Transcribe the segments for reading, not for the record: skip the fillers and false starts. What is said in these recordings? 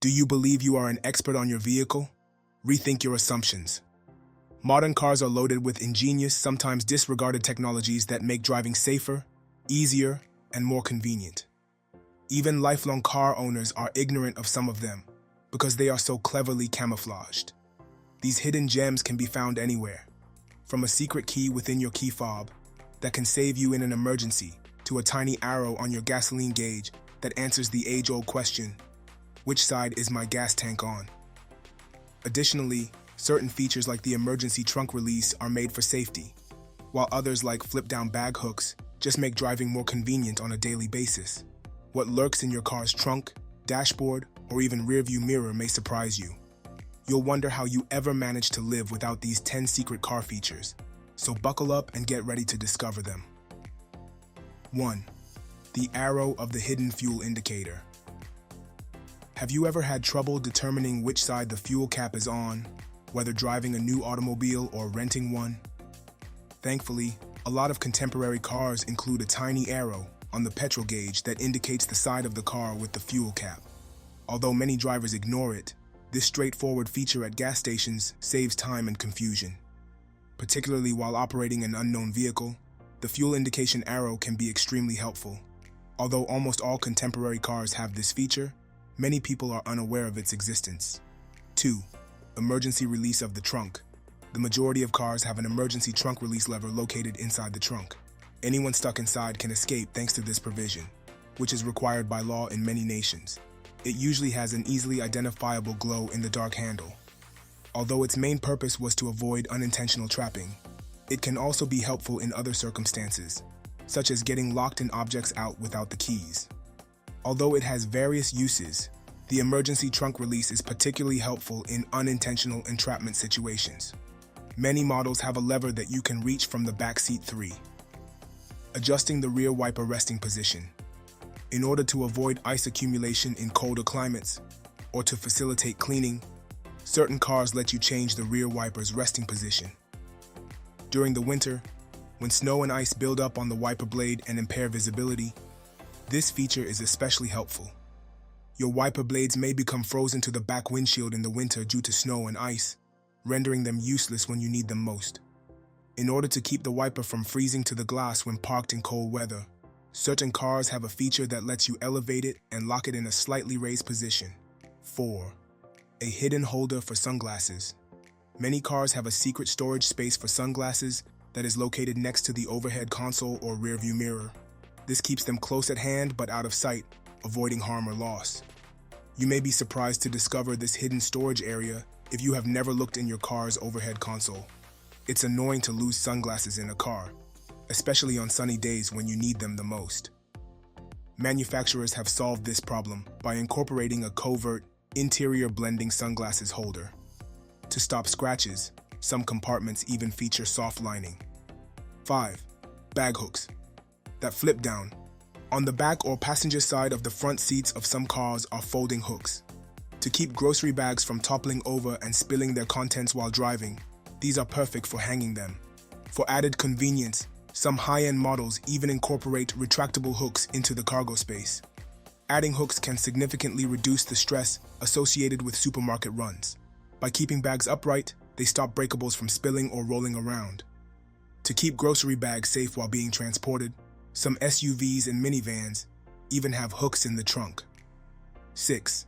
Do you believe you are an expert on your vehicle? Rethink your assumptions. Modern cars are loaded with ingenious, sometimes disregarded technologies that make driving safer, easier, and more convenient. Even lifelong car owners are ignorant of some of them because they are so cleverly camouflaged. These hidden gems can be found anywhere, from a secret key within your key fob that can save you in an emergency to a tiny arrow on your gasoline gauge that answers the age-old question, which side is my gas tank on? Additionally, certain features like the emergency trunk release are made for safety, while others like flip-down bag hooks just make driving more convenient on a daily basis. What lurks in your car's trunk, dashboard, or even rearview mirror may surprise you. You'll wonder how you ever managed to live without these 10 secret car features, so buckle up and get ready to discover them. 1. The arrow of the hidden fuel indicator. Have you ever had trouble determining which side the fuel cap is on, whether driving a new automobile or renting one? Thankfully, a lot of contemporary cars include a tiny arrow on the petrol gauge that indicates the side of the car with the fuel cap. Although many drivers ignore it, this straightforward feature at gas stations saves time and confusion. Particularly while operating an unknown vehicle, the fuel indication arrow can be extremely helpful. Although almost all contemporary cars have this feature, many people are unaware of its existence. 2. Emergency release of the trunk. The majority of cars have an emergency trunk release lever located inside the trunk. Anyone stuck inside can escape thanks to this provision, which is required by law in many nations. It usually has an easily identifiable glow in the dark handle. Although its main purpose was to avoid unintentional trapping, it can also be helpful in other circumstances, such as getting locked-in objects out without the keys. Although it has various uses, the emergency trunk release is particularly helpful in unintentional entrapment situations. Many models have a lever that you can reach from the back seat. 3. Adjusting the rear wiper resting position. In order to avoid ice accumulation in colder climates, or to facilitate cleaning, certain cars let you change the rear wiper's resting position. During the winter, when snow and ice build up on the wiper blade and impair visibility, this feature is especially helpful. Your wiper blades may become frozen to the back windshield in the winter due to snow and ice, rendering them useless when you need them most. In order to keep the wiper from freezing to the glass when parked in cold weather, certain cars have a feature that lets you elevate it and lock it in a slightly raised position. 4. A hidden holder for sunglasses. Many cars have a secret storage space for sunglasses that is located next to the overhead console or rearview mirror. This keeps them close at hand but out of sight, avoiding harm or loss. You may be surprised to discover this hidden storage area if you have never looked in your car's overhead console. It's annoying to lose sunglasses in a car, especially on sunny days when you need them the most. Manufacturers have solved this problem by incorporating a covert, interior blending sunglasses holder. To stop scratches, some compartments even feature soft lining. 5. Bag hooks that flip down. On the back or passenger side of the front seats of some cars are folding hooks. To keep grocery bags from toppling over and spilling their contents while driving, these are perfect for hanging them. For added convenience, some high-end models even incorporate retractable hooks into the cargo space. Adding hooks can significantly reduce the stress associated with supermarket runs. By keeping bags upright, they stop breakables from spilling or rolling around. To keep grocery bags safe while being transported, some SUVs and minivans even have hooks in the trunk. 6.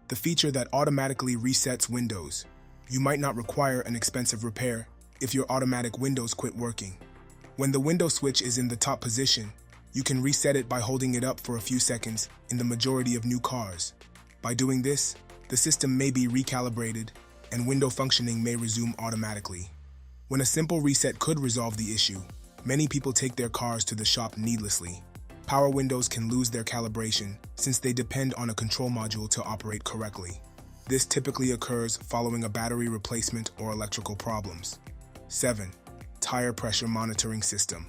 The feature that automatically resets windows. You might not require an expensive repair if your automatic windows quit working. When the window switch is in the top position, you can reset it by holding it up for a few seconds in the majority of new cars. By doing this, the system may be recalibrated and window functioning may resume automatically. When a simple reset could resolve the issue, many people take their cars to the shop needlessly. Power windows can lose their calibration since they depend on a control module to operate correctly. This typically occurs following a battery replacement or electrical problems. 7. Tire pressure monitoring system.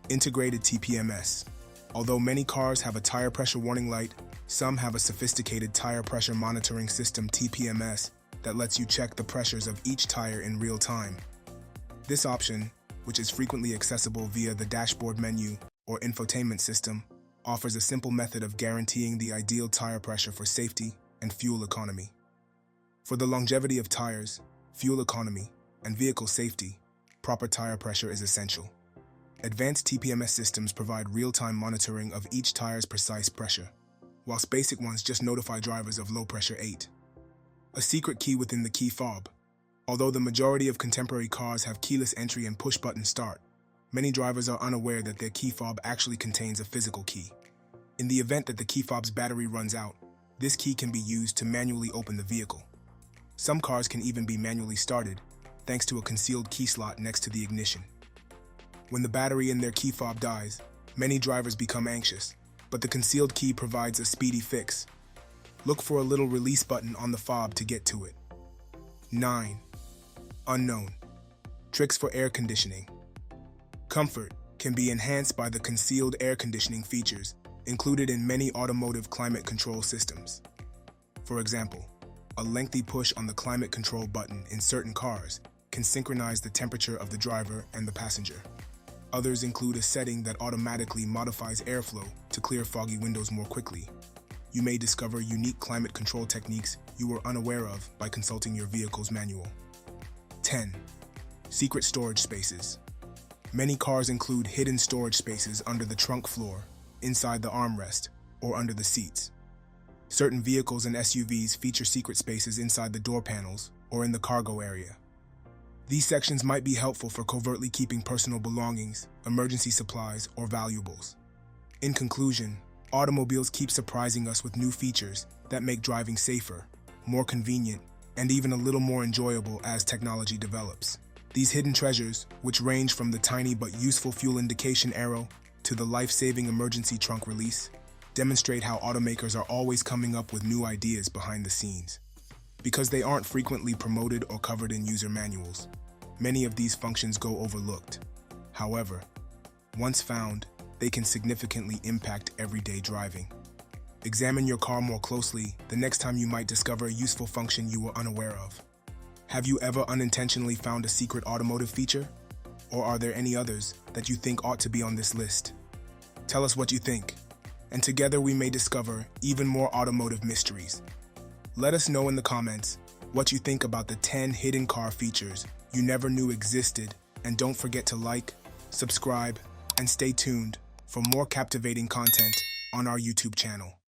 Integrated TPMS. Although many cars have a tire pressure warning light, some have a sophisticated tire pressure monitoring system (TPMS) that lets you check the pressures of each tire in real time. This option, which is frequently accessible via the dashboard menu or infotainment system, offers a simple method of guaranteeing the ideal tire pressure for safety and fuel economy. For the longevity of tires, fuel economy, and vehicle safety, proper tire pressure is essential. Advanced TPMS systems provide real-time monitoring of each tire's precise pressure, whilst basic ones just notify drivers of low pressure 8. A secret key within the key fob. Although the majority of contemporary cars have keyless entry and push-button start, many drivers are unaware that their key fob actually contains a physical key. In the event that the key fob's battery runs out, this key can be used to manually open the vehicle. Some cars can even be manually started, thanks to a concealed key slot next to the ignition. When the battery in their key fob dies, many drivers become anxious, but the concealed key provides a speedy fix. Look for a little release button on the fob to get to it. 9. Unknown. Tricks for air conditioning. Comfort can be enhanced by the concealed air conditioning features included in many automotive climate control systems. For example, a lengthy push on the climate control button in certain cars can synchronize the temperature of the driver and the passenger. Others include a setting that automatically modifies airflow to clear foggy windows more quickly. You may discover unique climate control techniques you were unaware of by consulting your vehicle's manual. 10. Secret storage spaces. Many cars include hidden storage spaces under the trunk floor, inside the armrest, or under the seats. Certain vehicles and SUVs feature secret spaces inside the door panels or in the cargo area. These sections might be helpful for covertly keeping personal belongings, emergency supplies, or valuables. In conclusion, automobiles keep surprising us with new features that make driving safer, more convenient, and even a little more enjoyable as technology develops. These hidden treasures, which range from the tiny but useful fuel indication arrow to the life-saving emergency trunk release, demonstrate how automakers are always coming up with new ideas behind the scenes. Because they aren't frequently promoted or covered in user manuals, many of these functions go overlooked. However, once found, they can significantly impact everyday driving. Examine your car more closely the next time you might discover a useful function you were unaware of. Have you ever unintentionally found a secret automotive feature? Or are there any others that you think ought to be on this list? Tell us what you think, and together we may discover even more automotive mysteries. Let us know in the comments what you think about the 10 hidden car features you never knew existed, and don't forget to like, subscribe, and stay tuned for more captivating content on our YouTube channel.